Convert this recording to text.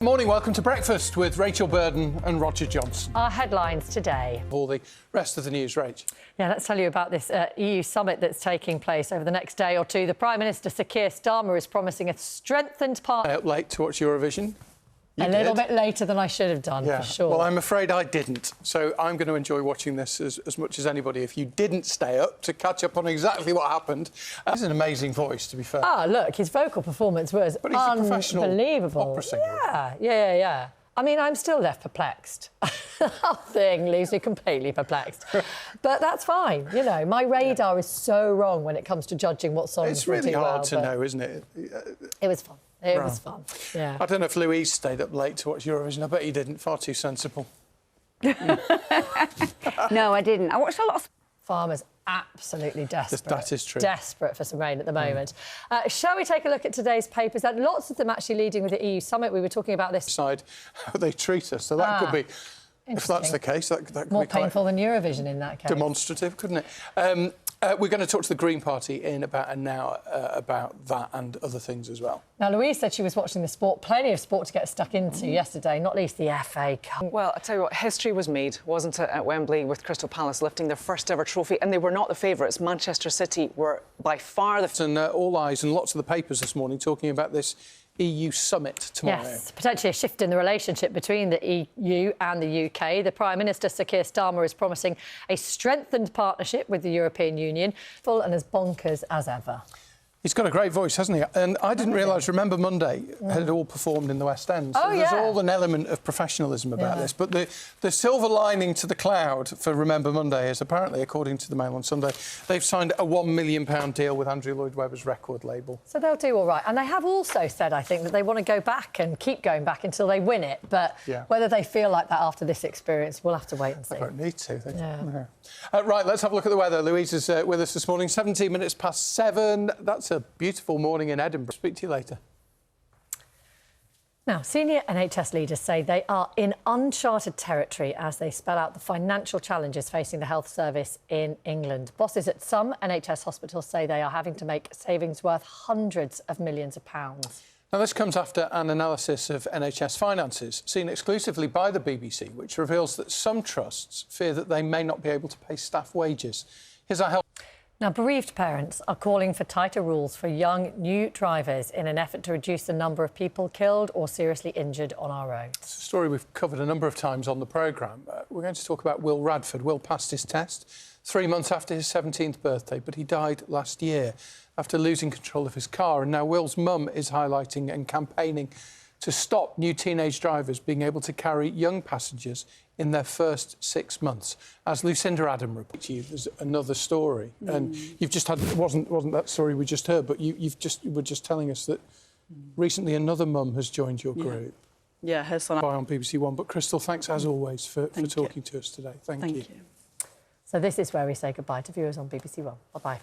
Morning, welcome to Breakfast with Rachel Burden and Roger Johnson. Our headlines today. All the rest of the news, Rach. Yeah, let's tell you about this EU summit that's taking place over the next day or two. The Prime Minister, Sir Keir Starmer, is promising a strengthened Up late to watch Eurovision. You did. little bit later than I should have done, Yeah. for sure. Well, I'm afraid I didn't. So I'm going to enjoy watching this as much as anybody. If you didn't stay up to catch up on exactly what happened. He's an amazing voice, to be fair. Ah, look, his vocal performance was But he's a professional unbelievable. opera singer. Yeah. I mean, I'm still left perplexed. The whole thing leaves me completely perplexed. But that's fine, you know. My radar is so wrong when it comes to judging what songs It's really do hard well, to know, isn't it? It was fun. It was fun, yeah. I don't know if Louise stayed up late to watch Eurovision. I bet he didn't. Far too sensible. No, I didn't. I watched a lot of... Farmers absolutely desperate. That is true. Desperate for some rain at the moment. Shall we take a look at today's papers? And lots of them actually leading with the EU summit. We were talking about this. Decide how they treat us. So that could be, if that's the case, that could More be quite painful than Eurovision in that case. demonstrative, couldn't it? We're going to talk to the Green Party in about an hour about that and other things as well. Now, Louise said she was watching the sport, plenty of sport to get stuck into yesterday, not least the FA Cup. Well, I tell you what, history was made, wasn't it, at Wembley with Crystal Palace lifting their first ever trophy, and they were not the favourites. Manchester City were by far the... And all eyes and lots of the papers this morning talking about this EU summit tomorrow. Yes, potentially a shift in the relationship between the EU and the UK. The Prime Minister, Sir Keir Starmer, is promising a strengthened partnership with the European Union, full and as bonkers as ever. He's got a great voice, hasn't he? And I didn't realise, Remember Monday had all performed in the West End. So there's all an element of professionalism about this. But the silver lining to the cloud for Remember Monday is apparently, according to the Mail on Sunday, they've signed a £1 million deal with Andrew Lloyd Webber's record label. So they'll do all right. And they have also said, I think, that they want to go back and keep going back until they win it. But whether they feel like that after this experience, we'll have to wait and see. They don't need to. No. Right, let's have a look at the weather. Louise is with us this morning. 17 minutes past 7. That's a beautiful morning in Edinburgh. Speak to you later. Now, senior NHS leaders say they are in uncharted territory as they spell out the financial challenges facing the health service in England. Bosses at some NHS hospitals say they are having to make savings worth hundreds of millions of pounds. Now, this comes after an analysis of NHS finances seen exclusively by the BBC, which reveals that some trusts fear that they may not be able to pay staff wages. Here's our help. Now, bereaved parents are calling for tighter rules for young new drivers in an effort to reduce the number of people killed or seriously injured on our roads. It's a story we've covered a number of times on the programme. We're going to talk about Will Radford. Will passed his test 3 months after his 17th birthday, but he died last year after losing control of his car. And now Will's mum is highlighting and campaigning to stop new teenage drivers being able to carry young passengers in their first 6 months. As Lucinda Adam reports to you, there's another story. And you've just had... It wasn't that story we just heard, but you were just telling us that recently another mum has joined your group. Yeah, her son... On BBC One. But, Crystal, thanks, as always, for talking to us today. Thank you. So this is where we say goodbye to viewers on BBC One. Bye-bye.